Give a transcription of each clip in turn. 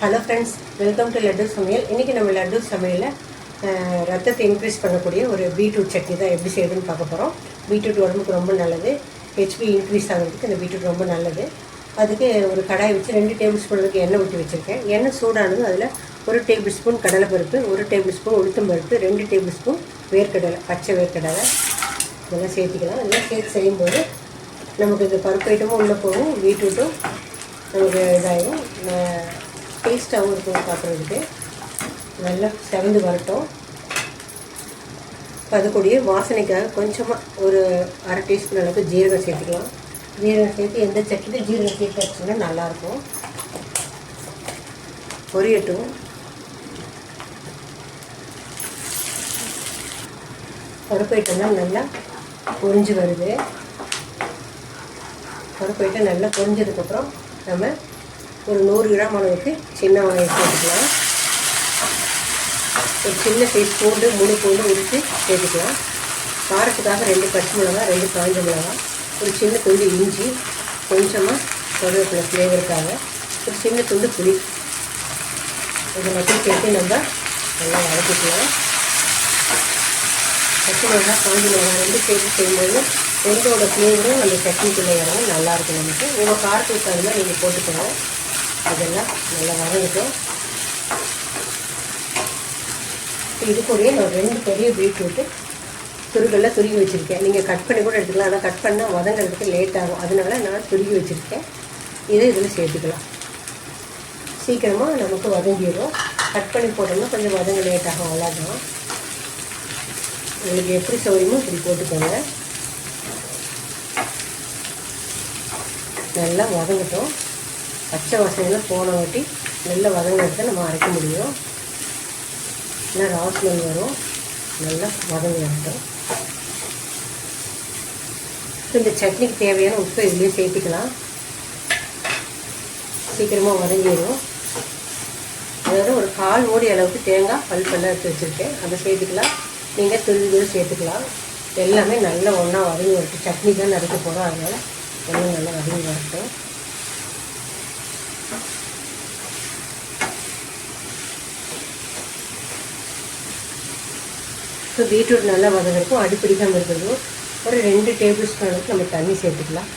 Hello friends, welcome to laddu சமையல். இன்றைக்கி நம்ம லட்டு சமையலில் ரத்தத்தை இன்க்ரீஸ் பண்ணக்கூடிய ஒரு பீட்ரூட் சட்னி தான் எப்படி செய்யுதுன்னு பார்க்க போகிறோம். பீட்ரூட் உடம்புக்கு ரொம்ப நல்லது. ஹெச்பி இன்க்ரீஸ் ஆகிறதுக்கு இந்த பீட்ரூட் ரொம்ப நல்லது. அதுக்கு ஒரு கடாய் வச்சு 2 டேபிள் ஸ்பூன் அளவுக்கு எண்ணெய் ஊற்றி வச்சுருக்கேன். எண்ணெய் சூடானது அதில் 1 டேபிள் ஸ்பூன் கடலைப்பருப்பு, 1 டேபிள் ஸ்பூன் உளுத்தம்பருப்பு, 2 டேபிள் ஸ்பூன் வேர்க்கடலை, பச்சை வேர்க்கடலை இதெல்லாம் சேர்த்திக்கலாம். இதெல்லாம் சேர்த்து செய்யும்போது நமக்கு இந்த பருப்பு ஐட்டமும் உள்ளே போகும், பீட்ரூட்டும் நமக்கு இதாகும், டேஸ்ட்டாகவும் இருக்கும். பார்க்குறதுக்கு நல்லா செவந்து வரட்டும். அது கூடயே வாசனைக்காக கொஞ்சமாக ஒரு அரை டீஸ்பூன் அளவுக்கு ஜீரகம் சேர்த்துக்கலாம். ஜீரகம் சேர்த்து எந்த சட்னியும் ஜீரகம் சேர்த்து வச்சோன்னா நல்லாயிருக்கும். பொரியட்டும். பருப்பு ஐட்டம்லாம் நல்லா பொரிஞ்சு வருது. பருப்பு ஐட்டம் நல்லா பொரிஞ்சதுக்கப்புறம் நம்ம ஒரு 100 கிராம் அளவுக்கு சின்ன வெங்காயம் சேர்த்துக்கலாம். ஒரு சின்ன சைஸ் பூண்டு, 3 பூண்டு உரித்து சேர்த்துக்கலாம். காரத்துக்காக 2 பச்சை மிளகா, 2 காய்ந்த மிளகா, ஒரு சின்ன துண்டு இஞ்சி, கொஞ்சமாக கருவேப்பிலை ஃப்ளேவருக்காக, ஒரு சின்ன துண்டு புளி, இதை மட்டும் சேர்த்து நம்ம நல்லா வதக்கிக்கலாம். பச்சை மிளகா, காய்ந்த மிளகா 2 சேர்த்து செய்யும்போது ரெண்டோட ஃப்ளேவரும் அந்த சட்னிக்குள்ளே இறங்கும், நல்லாயிருக்கும். நமக்கு உங்கள் காரத்துக்கு தகுந்த மாதிரி நீங்கள் போட்டுக்கணும். அதெல்லாம் நல்லா வதங்கட்டும். இது கூடயே நான் 2 பெரிய பீட்ரூட்டு துருகெல்லாம் துருகி வச்சுருக்கேன். நீங்கள் கட் பண்ணி கூட எடுத்துக்கலாம். ஆனால் கட் பண்ணால் வதங்கிறதுக்கு லேட் ஆகும். அதனால நான் துருகி வச்சுருக்கேன். இதை இதில் சேர்த்துக்கலாம். சீக்கிரமாக நமக்கு வதங்கிடும். கட் பண்ணி போட்டோம்னா கொஞ்சம் வதங்க லேட் ஆகும், அவ்வளோதான். உங்களுக்கு எப்படி சௌகரியமோ இப்படி போட்டுக்கோங்க. நல்லா வதங்கட்டும். பச்சை வாசனைலாம் போன வாட்டி நல்லா வதங்கிறத நம்ம அரைக்க முடியும். நல்லா ராஸ்மெல் வரும். நல்லா வதங்கி வரட்டும். இந்த சட்னிக்கு தேவையான உப்பு இதுலேயே சேர்த்துக்கலாம். சீக்கிரமாக வதங்கிடும். அதாவது ஒரு 1/4 மூடி அளவுக்கு தேங்காய் பல்பெல்லாம் எடுத்து வச்சுருக்கேன், அதை சேர்த்துக்கலாம். நீங்கள் துருவி சேர்த்துக்கலாம். எல்லாமே நல்லா ஒன்றா வதங்கி வரட்டும். சட்னி தான் நறுக்க போகிறோம், அதனால் எல்லாம் நல்லா வதங்கி வரட்டும். ஸோ பீட்ரூட் நல்லா வதங்கிறதுக்கும் அடிப்பிடிக்காமல் இருக்கிறதுக்கும் ஒரு 2 டேபிள் ஸ்பூன் அளவுக்கு நம்ம தண்ணி சேர்த்துக்கலாம்.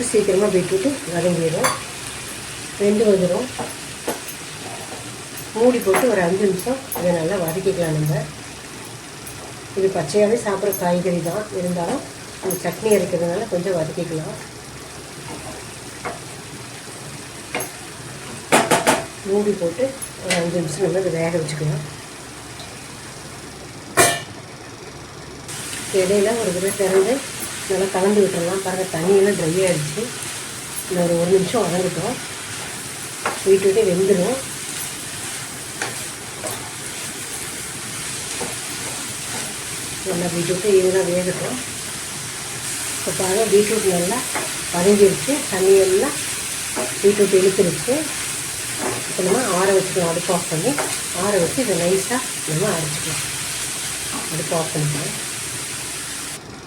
சீக்கிரமாக பீட்ரூட்டு வதங்கிடும், வெந்து வந்துடும். மூடி போட்டு ஒரு 5 நிமிஷம் இதை நல்லா வதக்கிக்கலாம். நம்ம இது பச்சையாகவே சாப்பிட்ற காய்கறி தான், இருந்தாலும் அந்த சட்னி அரைக்கிறதுனால கொஞ்சம் வதக்கிக்கலாம். மூடி போட்டு ஒரு 5 நிமிஷம் நம்ம இதை வேக வச்சுக்கலாம். இடையில ஒரு தடவை திறந்து நல்லா கலந்து விட்டுறலாம். பாருங்கள், தண்ணியெல்லாம் ட்ரை ஆகிடுச்சு. இல்லை ஒரு 1 நிமிஷம் வதங்கட்டும். பீட்ரூட்டே வெந்துடும். நல்லா பீட்ரூட்டு ஈவனாக வேகட்டும். இப்போ பாருங்கள், பீட்ரூட் நல்லா வதங்கிடுச்சு. தண்ணியெல்லாம் பீட்ரூட் இழுத்துருச்சு. இப்போ நம்ம ஆற வச்சுக்கலாம். அடுப்பு ஆஃப் பண்ணி ஆற வச்சு இதை நைஸாக நம்ம அரைச்சிக்கலாம். அடுப்பு ஆஃப் பண்ணிக்கலாம்.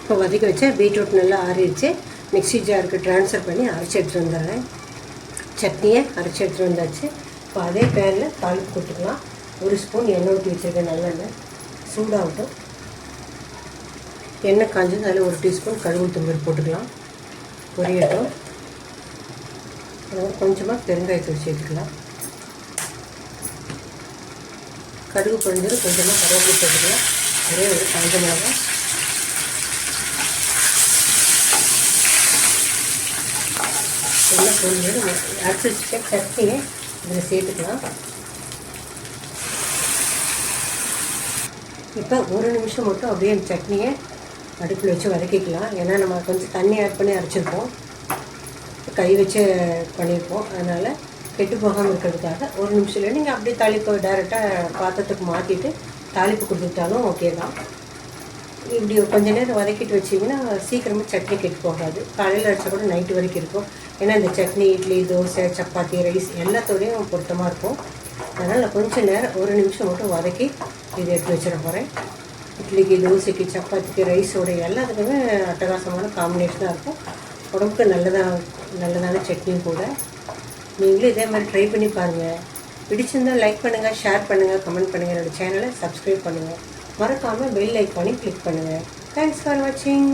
இப்போ வதக்கி வச்ச பீட்ரூட் நல்லா ஆறிடுச்சு. மிக்ஸி ஜாருக்கு ட்ரான்ஸ்ஃபர் பண்ணி அரைச்சி எடுத்துகிட்டு வந்துடுறேன். சட்னியை அரைச்சி எடுத்துகிட்டு வந்தாச்சு. இப்போ அதே பேனில் தாளிப்பு கொடுத்துக்கலாம். 1 ஸ்பூன் எண்ணெய் ஊற்றி வச்சுருக்கேன். நல்லெண்ணெய் சூடாகட்டும். எண்ணெய் காஞ்சது அதில் 1 டீஸ்பூன் கடுகு உளுத்தம்பருப்பு போட்டுக்கலாம். பொரியட்டும். கொஞ்சமாக பெருங்காயத்தூள் சேர்த்துக்கலாம். கடுகு பொரிஞ்சது கொஞ்சமாக கருவேப்பிலை சேர்த்துக்கலாம். ஒரே ஒரு காஞ்ச மிளகாய், எல்லாம் பொரிஞ்சது அரைச்சி வச்சுக்க சட்னியை இதில் சேர்த்துக்கலாம். இப்போ 1 நிமிஷம் மட்டும் அப்படியே அந்த சட்னியை அடுப்பில் வச்சு வதக்கிக்கலாம். ஏன்னா நம்ம கொஞ்சம் தண்ணி ஆட் பண்ணி அரைச்சிருப்போம், கை வச்சு பண்ணியிருப்போம். அதனால் கெட்டு போகாமல் இருக்கிறதுக்காக 1 நிமிஷத்தில் நீங்கள் அப்படியே தாளிப்பு டைரெக்டாக பாத்திரத்துக்கு மாற்றிட்டு தாளிப்பு கொடுத்துட்டாலும் ஓகே தான். இப்படி கொஞ்சம் நேரம் வதக்கிட்டு வச்சிங்கன்னா சீக்கிரமாக சட்னி கெட்டு போகாது. காலையில் அரைச்சா கூட நைட்டு வரைக்கும் இருக்கும். ஏன்னா இந்த சட்னி இட்லி, தோசை, சப்பாத்தி, ரைஸ் எல்லாத்தோடையும் பொருத்தமாக இருக்கும். அதனால் கொஞ்சம் நேரம் 1 நிமிஷம் மட்டும் வதக்கி இதை எடுத்து வச்சிட போகிறேன். இட்லிக்கு, தோசைக்கு, சப்பாத்திக்கு, ரைஸோட எல்லாத்துக்குமே அட்டகாசமான காம்பினேஷனாக இருக்கும். உடம்புக்கு நல்லதான சட்னியும் கூட. நீங்களும் இதே மாதிரி ட்ரை பண்ணி பாருங்கள். பிடிச்சிருந்தால் லைக் பண்ணுங்கள், ஷேர் பண்ணுங்கள், கமெண்ட் பண்ணுங்கள். என்னோடய சேனலை சப்ஸ்கிரைப் பண்ணுங்கள். மறக்காமல் பெல் ஐக்கானையும் கிளிக் பண்ணுங்கள். தேங்க்ஸ் ஃபார் வாட்சிங்.